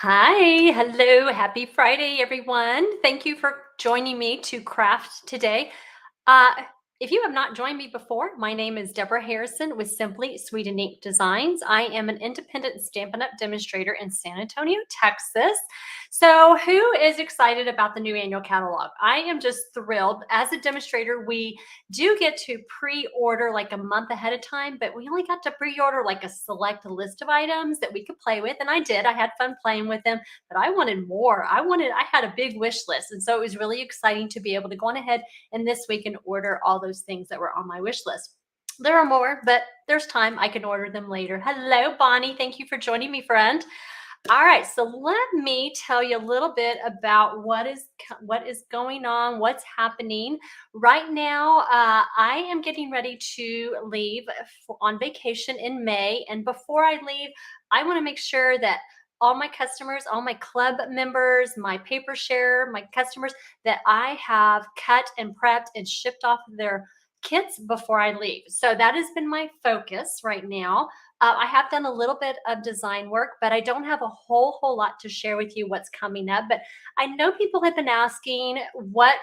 Hi, hello, happy Friday, everyone. Thank you for joining me to craft today. Uh, if you have not joined me before, my name is Debra Harrison with Simply Sweet and Neat Designs. I am an independent Stampin' Up! Demonstrator in San Antonio, Texas. So, who is excited about the new annual catalog? I am just thrilled. As a demonstrator, we do get to pre-order like a month ahead of time, but we only got to pre-order like a select list of items that we could play with, and I did. I had fun playing with them, but I wanted more. I had a big wish list, and so it was really exciting to be able to go on ahead and this week and order all those things that were on my wish list. There are more, but there's time. I can order them later. Hello, Bonnie. Thank you for joining me, friend. All right, so let me tell you a little bit about what is going on, what's happening right now. I am getting ready to leave on vacation in May, and before I leave, I want to make sure that all my customers, all my club members, my paper share, my customers, that I have cut and prepped and shipped off their kits before I leave. So that has been my focus right now. I have done a little bit of design work, but I don't have a whole lot to share with you what's coming up. But I know people have been asking what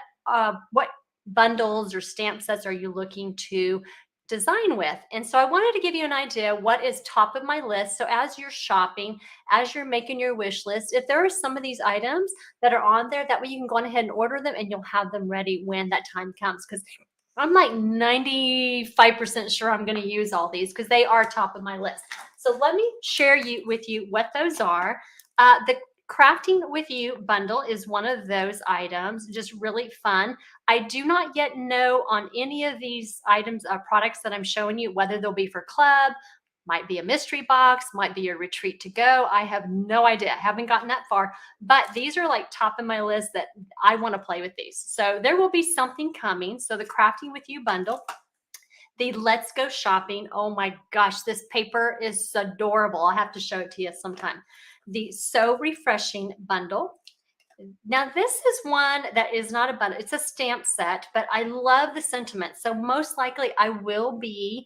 bundles or stamp sets are you looking to design with. And so I wanted to give you an idea what is top of my list. So as you're shopping, as you're making your wish list, if there are some of these items that are on there, that way you can go on ahead and order them and you'll have them ready when that time comes. Because I'm like 95% sure I'm going to use all these because they are top of my list. So let me share with you what those are. The Crafting with You bundle is one of those items, just really fun. I do not yet know on any of these items, products that I'm showing you, whether they'll be for club, might be a mystery box, might be a retreat to go. I have no idea. I haven't gotten that far, but these are like top of my list that I want to play with these. So there will be something coming. So the Crafting with You bundle, the Let's Go Shopping. Oh my gosh, this paper is adorable. I'll have to show it to you sometime. The So Refreshing bundle. Now, this is one that is not a bundle. It's a stamp set, but I love the sentiments. So most likely I will be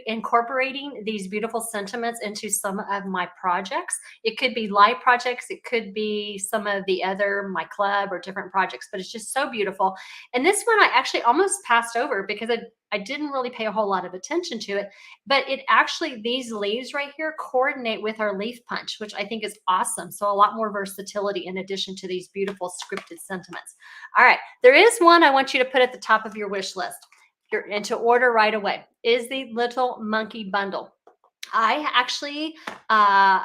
incorporating these beautiful sentiments into some of my projects. It could be live projects. It could be some of the other, my club or different projects, but it's just so beautiful. And this one I actually almost passed over because I didn't really pay a whole lot of attention to it, but it actually, these leaves right here coordinate with our leaf punch, which I think is awesome. So a lot more versatility in addition to these beautiful scripted sentiments. All right, there is one I want you to put at the top of your wish list and to order right away is the Little Monkey Bundle. I actually, I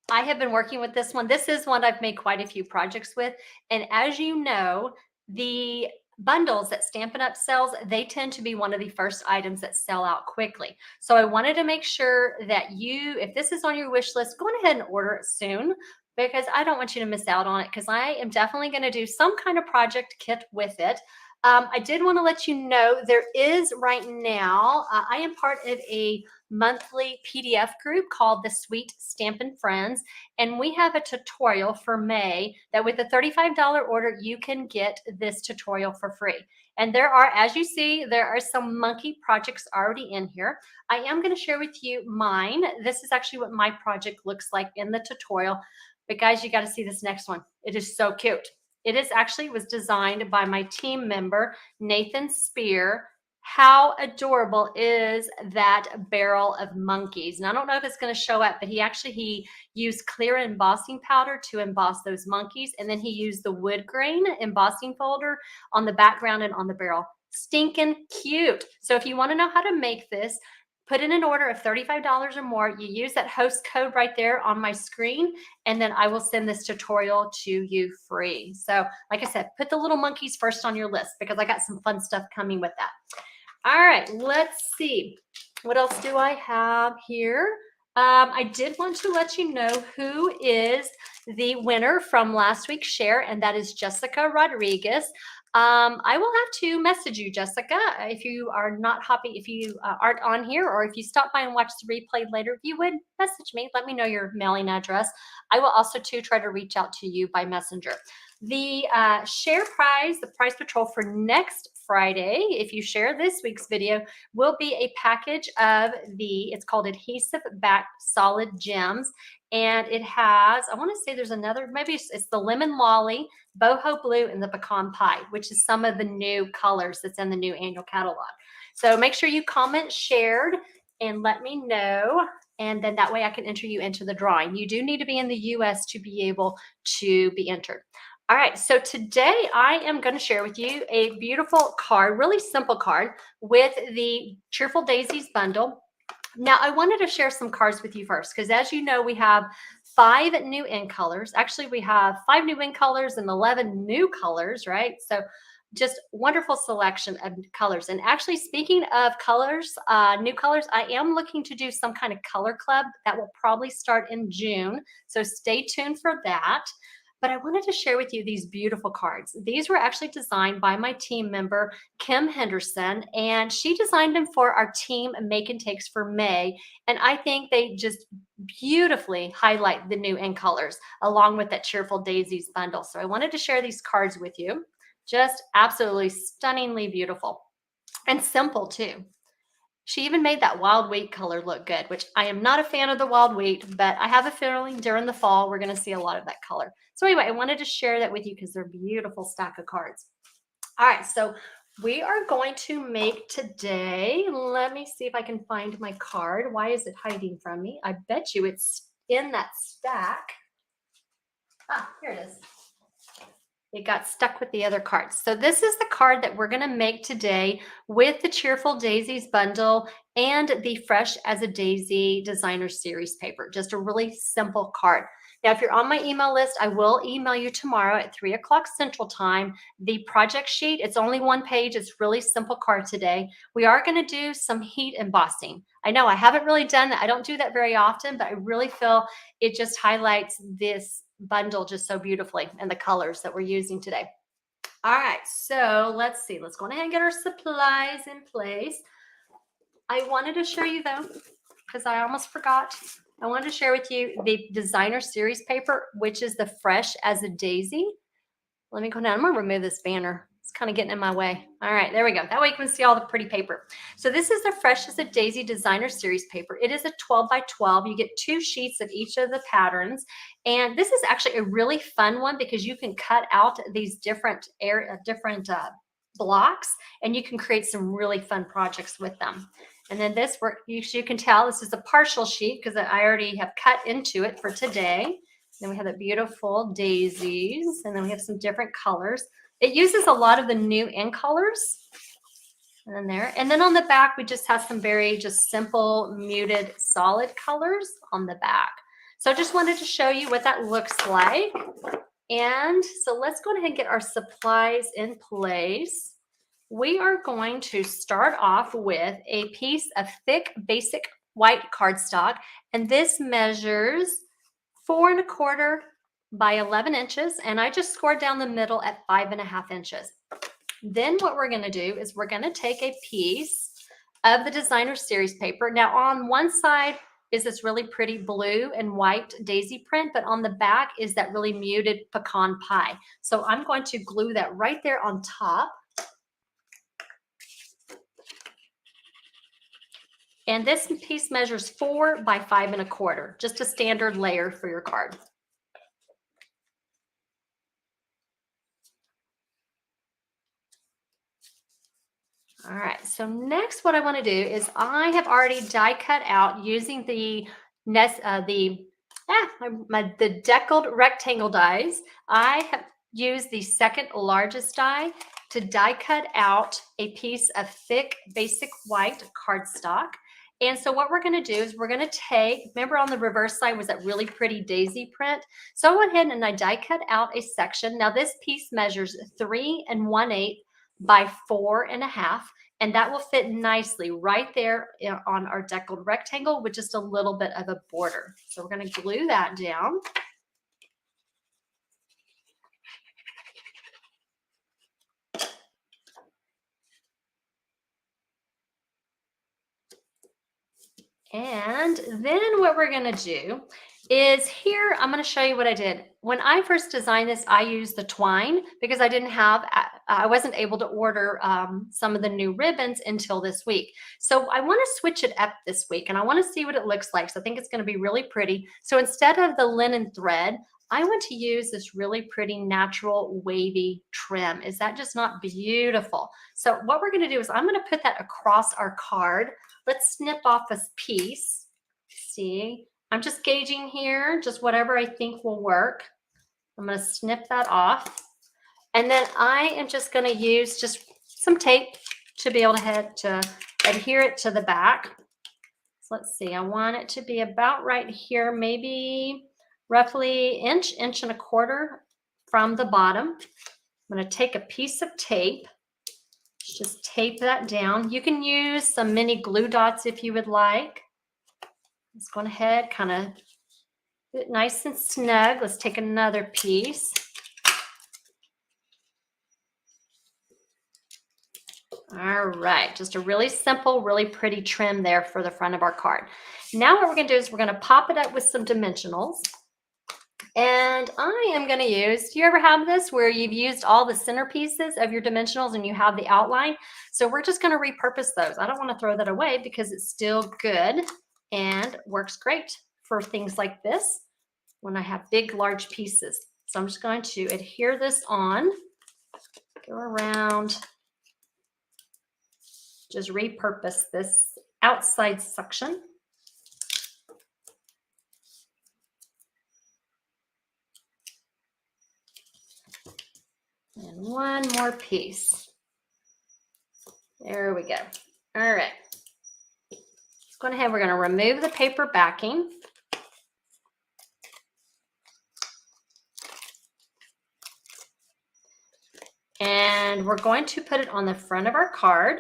have been working with this one. This is one I've made quite a few projects with. And as you know, the bundles that Stampin' Up! Sells, they tend to be one of the first items that sell out quickly. So I wanted to make sure that you, if this is on your wish list, go on ahead and order it soon because I don't want you to miss out on it because I am definitely going to do some kind of project kit with it. I did want to let you know there is right now, I am part of a monthly PDF group called the Sweet Stampin' Friends. And we have a tutorial for May that with a $35 order, you can get this tutorial for free. And there are, as you see, there are some monkey projects already in here. I am going to share with you mine. This is actually what my project looks like in the tutorial. But guys, you got to see this next one. It is so cute. It is actually was designed by my team member, Nathan Spear. How adorable is that barrel of monkeys? And I don't know if it's going to show up, but he used clear embossing powder to emboss those monkeys. And then he used the wood grain embossing folder on the background and on the barrel. Stinking cute. So if you want to know how to make this, put in an order of $35 or more. You use that host code right there on my screen, and then I will send this tutorial to you free. So like I said, put the little monkeys first on your list because I got some fun stuff coming with that. All right, let's see. What else do I have here? I did want to let you know who is the winner from last week's share, and that is Jessica Rodriguez. I will have to message you, Jessica, if you are not happy, if you aren't on here, or if you stop by and watch the replay later, if you would message me, let me know your mailing address. I will also too try to reach out to you by messenger. The share prize, the prize patrol for next Friday, if you share this week's video, will be a package of it's called Adhesive Back Solid Gems. And it has, I want to say there's another, maybe it's the lemon lolly, boho blue, and the pecan pie, which is some of the new colors that's in the new annual catalog. So make sure you comment shared and let me know. And then that way I can enter you into the drawing. You do need to be in the US to be able to be entered. All right, so today I am going to share with you a beautiful card, really simple card with the Cheerful Daisies bundle. Now, I wanted to share some cards with you first because, as you know, we have 5 new in colors. Actually, we have 5 new in colors and 11 new colors, right? So just wonderful selection of colors. And actually, speaking of colors, new colors, I am looking to do some kind of color club that will probably start in June. So stay tuned for that. But I wanted to share with you these beautiful cards. These were actually designed by my team member, Kim Henderson, and she designed them for our team Make and Takes for May. And I think they just beautifully highlight the new in colors along with that Cheerful Daisies bundle. So I wanted to share these cards with you. Just absolutely stunningly beautiful and simple too. She even made that wild wheat color look good, which I am not a fan of the wild wheat, but I have a feeling during the fall, we're going to see a lot of that color. So anyway, I wanted to share that with you because they're a beautiful stack of cards. All right, so we are going to make today, let me see if I can find my card. Why is it hiding from me? I bet you it's in that stack. Ah, here it is. It got stuck with the other cards. So this is the card that we're going to make today with the Cheerful Daisies bundle and the Fresh as a Daisy designer series paper. Just a really simple card. Now, if you're on my email list, I will email you tomorrow at 3 o'clock Central Time the project sheet. It's only 1 page. It's really simple card today. We are going to do some heat embossing. I know I haven't really done that. I don't do that very often, but I really feel it just highlights this bundle just so beautifully and the colors that we're using today. All right, so let's see. Let's go ahead and get our supplies in place. I wanted to show you though, because I almost forgot. I wanted to share with you the designer series paper, which is the Fresh as a Daisy. Let me go down. I'm going to remove this banner. It's kind of getting in my way. All right, there we go. That way you can see all the pretty paper. So this is the Fresh as a Daisy designer series paper. It is a 12 by 12. You get 2 sheets of each of the patterns. And this is actually a really fun one because you can cut out these different blocks and you can create some really fun projects with them. And then this work, you can tell this is a partial sheet because I already have cut into it for today. Then we have the beautiful daisies, and then we have some different colors. It uses a lot of the new in colors. And then there. And then on the back, we just have some very just simple, muted, solid colors on the back. So I just wanted to show you what that looks like. And so let's go ahead and get our supplies in place. We are going to start off with a piece of thick, basic white cardstock. And this measures 4 1/4 by 11 inches, and I just scored down the middle at 5 1/2 inches. Then what we're going to do is we're going to take a piece of the designer series paper. Now on one side is this really pretty blue and white daisy print, but on the back is that really muted pecan pie. So I'm going to glue that right there on top. And this piece measures 4 by 5 1/4, just a standard layer for your card. All right, so next what I want to do is I have already die cut out using the Deckled Rectangle dies. I have used the second largest die to die cut out a piece of thick basic white cardstock. And so what we're going to do is we're going to take, remember on the reverse side was that really pretty daisy print. So I went ahead and I die cut out a section. Now this piece measures 3 1/8 by 4 1/2, and that will fit nicely right there on our deckled rectangle with just a little bit of a border. So we're going to glue that down. And then what we're going to do is here. I'm going to show you what I did. When I first designed this, I used the twine because I wasn't able to order some of the new ribbons until this week. So I want to switch it up this week and I want to see what it looks like. So I think it's going to be really pretty. So instead of the linen thread, I want to use this really pretty natural wavy trim. Is that just not beautiful? So what we're going to do is I'm going to put that across our card. Let's snip off a piece. See? I'm just gauging here, just whatever I think will work. I'm going to snip that off. And then I am just going to use just some tape to be able to adhere it to the back. So let's see, I want it to be about right here, maybe roughly inch and a quarter from the bottom. I'm going to take a piece of tape, just tape that down. You can use some mini glue dots if you would like. Let's go ahead, kind of get it nice and snug. Let's take another piece. All right, just a really simple, really pretty trim there for the front of our card. Now what we're going to do is we're going to pop it up with some dimensionals. And I am going to use, do you ever have this where you've used all the center pieces of your dimensionals and you have the outline? So we're just going to repurpose those. I don't want to throw that away because it's still good and works great for things like this when I have big, large pieces. So I'm just going to adhere this on, go around, just repurpose this outside section. And one more piece. There we go. All right. Let's go ahead. We're going to remove the paper backing. And we're going to put it on the front of our card.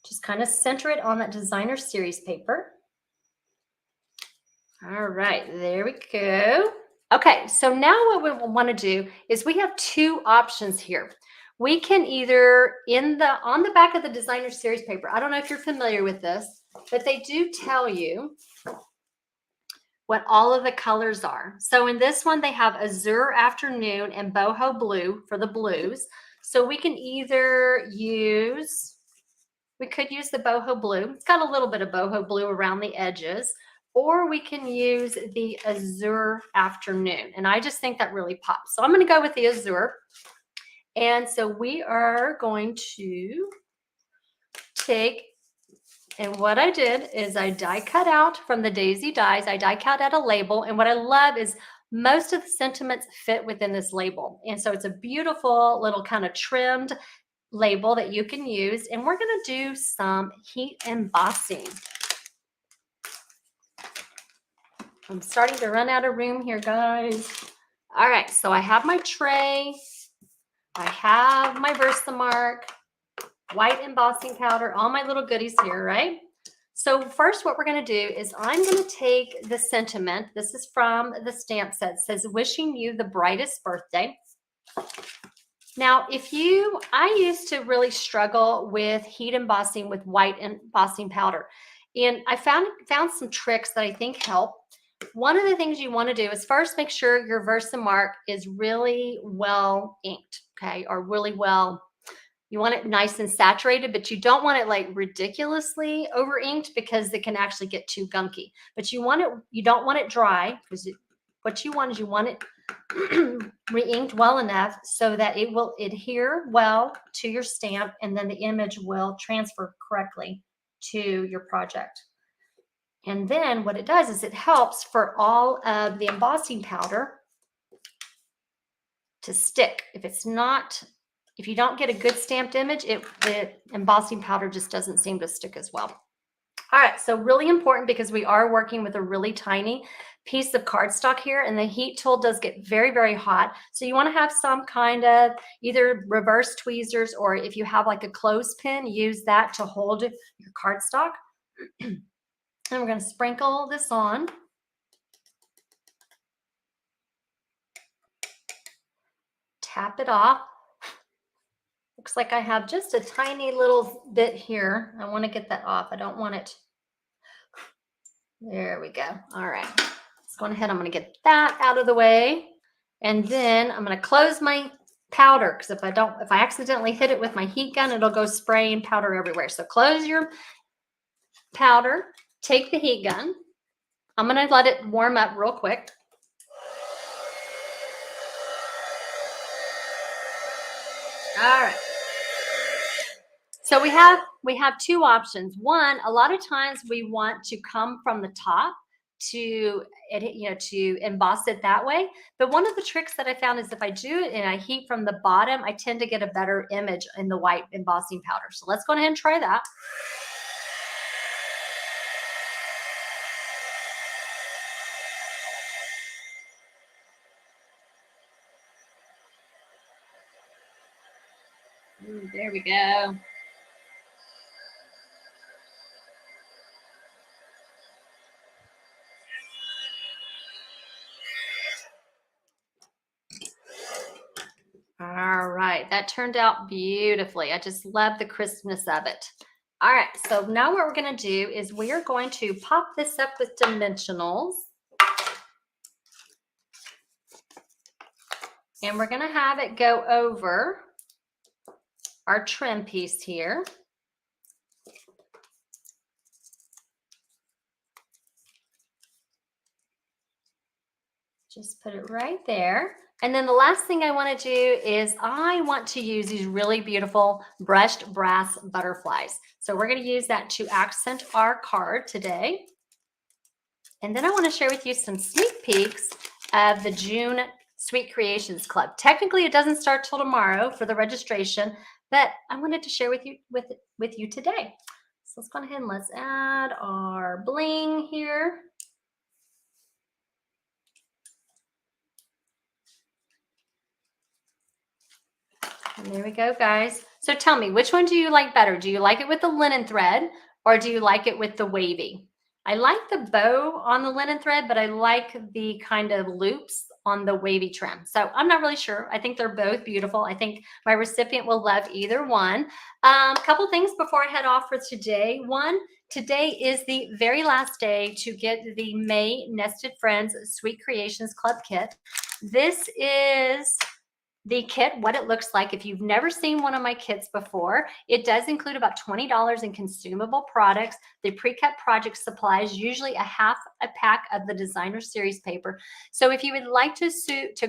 Just kind of center it on that designer series paper. All right, there we go. Okay, so now what we want to do is we have two options here. We can either on the back of the designer series paper, I don't know if you're familiar with this, but they do tell you what all of the colors are. So in this one, they have Azure Afternoon and Boho Blue for the blues. So we can either use, we could use the Boho Blue. It's got a little bit of Boho Blue around the edges. Or we can use the Azure Afternoon. And I just think that really pops. So I'm going to go with the Azure. And so we are going to take, and what I did is I die cut out from the Daisy dies. I die cut out a label. And what I love is most of the sentiments fit within this label. And so it's a beautiful little kind of trimmed label that you can use. And we're going to do some heat embossing. I'm starting to run out of room here, guys. All right, so I have my tray. I have my Versamark, white embossing powder, all my little goodies here, right? So first what we're going to do is I'm going to take the sentiment. This is from the stamp set. It says, wishing you the brightest birthday. Now, I used to really struggle with heat embossing with white embossing powder. And I found some tricks that I think help. One of the things you want to do is first make sure your Versamark is really well inked, okay, or really well, you want it nice and saturated, but you don't want it like ridiculously over inked because it can actually get too gunky. But you don't want it dry because what you want is you want it re-inked well enough so that it will adhere well to your stamp and then the image will transfer correctly to your project. And then what it does is it helps for all of the embossing powder to stick. If you don't get a good stamped image, the embossing powder just doesn't seem to stick as well. All right, so really important because we are working with a really tiny piece of cardstock here and the heat tool does get very, very hot. So you want to have some kind of either reverse tweezers or if you have like a clothespin, use that to hold your cardstock. And we're going to sprinkle this on. Tap it off. Looks like I have just a tiny little bit here. I want to get that off. I don't want it. There we go. All right. Let's Go ahead, I'm going to get that out of the way. And then I'm going to close my powder, because if I accidentally hit it with my heat gun, it'll go spraying powder everywhere. So close your powder, take the heat gun. I'm going to let it warm up real quick. All right. So we have two options. One, a lot of times we want to come from the top to emboss it that way. But one of the tricks that I found is if I do it and I heat from the bottom, I tend to get a better image in the white embossing powder. So let's go ahead and try that. Ooh, there we go. All right, that turned out beautifully. I just love the crispness of it. All right, so now what we're going to do is we are going to pop this up with dimensionals. And we're going to have it go over our trim piece here. Just put it right there. And then the last thing I want to do is I want to use these really beautiful brushed brass butterflies. So we're going to use that to accent our card today. And then I want to share with you some sneak peeks of the June Sweet Creations Club. Technically, it doesn't start till tomorrow for the registration, but I wanted to share with you today. So let's go ahead and let's add our bling here. And there we go, guys. So tell me, which one do you like better? Do you like it with the linen thread or do you like it with the wavy? I like the bow on the linen thread, but I like the kind of loops on the wavy trim. So I'm not really sure. I think they're both beautiful. I think my recipient will love either one. Couple things before I head off for today. One, today is the very last day to get the May Nested Friends Sweet Creations Club kit. This is the kit, what it looks like. If you've never seen one of my kits before, it does include about $20 in consumable products, the pre-cut project supplies, usually a half a pack of the designer series paper. So if you would like to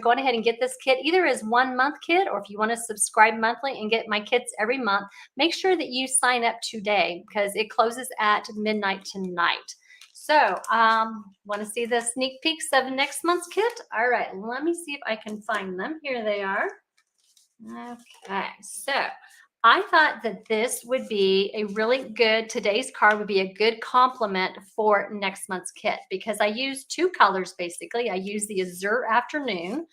go ahead and get this kit, either as 1 month kit, or if you want to subscribe monthly and get my kits every month, make sure that you sign up today because it closes at midnight tonight. So want to see the sneak peeks of next month's kit? All right, let me see if I can find them. Here they are. Okay, so I thought that this would be a really good, today's card would be a good complement for next month's kit because I used 2 colors basically. I used the Azure Afternoon,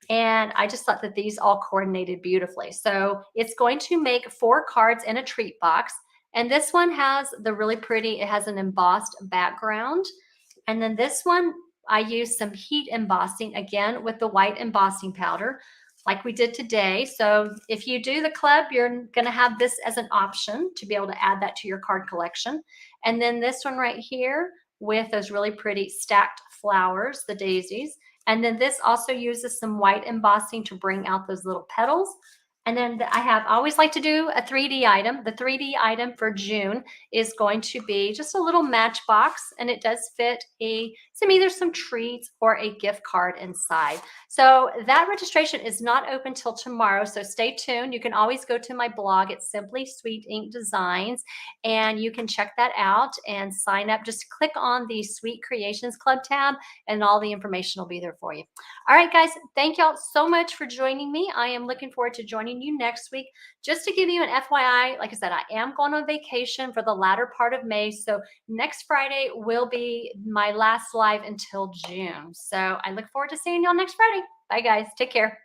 and I just thought that these all coordinated beautifully. So it's going to make 4 cards in a treat box. And this one has the really pretty, it has an embossed background. And then this one, I used some heat embossing, again, with the white embossing powder, like we did today. So if you do the club, you're going to have this as an option to be able to add that to your card collection. And then this one right here with those really pretty stacked flowers, the daisies. And then this also uses some white embossing to bring out those little petals. And then I always like to do a 3D item. The 3D item for June is going to be just a little matchbox, and it does fit either some treats or a gift card inside. So that registration is not open till tomorrow, so stay tuned. You can always go to my blog. It's Simply Sweet Ink Designs, and you can check that out and sign up. Just click on the Sweet Creations Club tab, and all the information will be there for you. All right, guys, thank y'all so much for joining me. I am looking forward to joining you next week. Just to give you an FYI, like I said, I am going on vacation for the latter part of May. So next Friday will be my last live until June. So I look forward to seeing y'all next Friday. Bye, guys. Take care.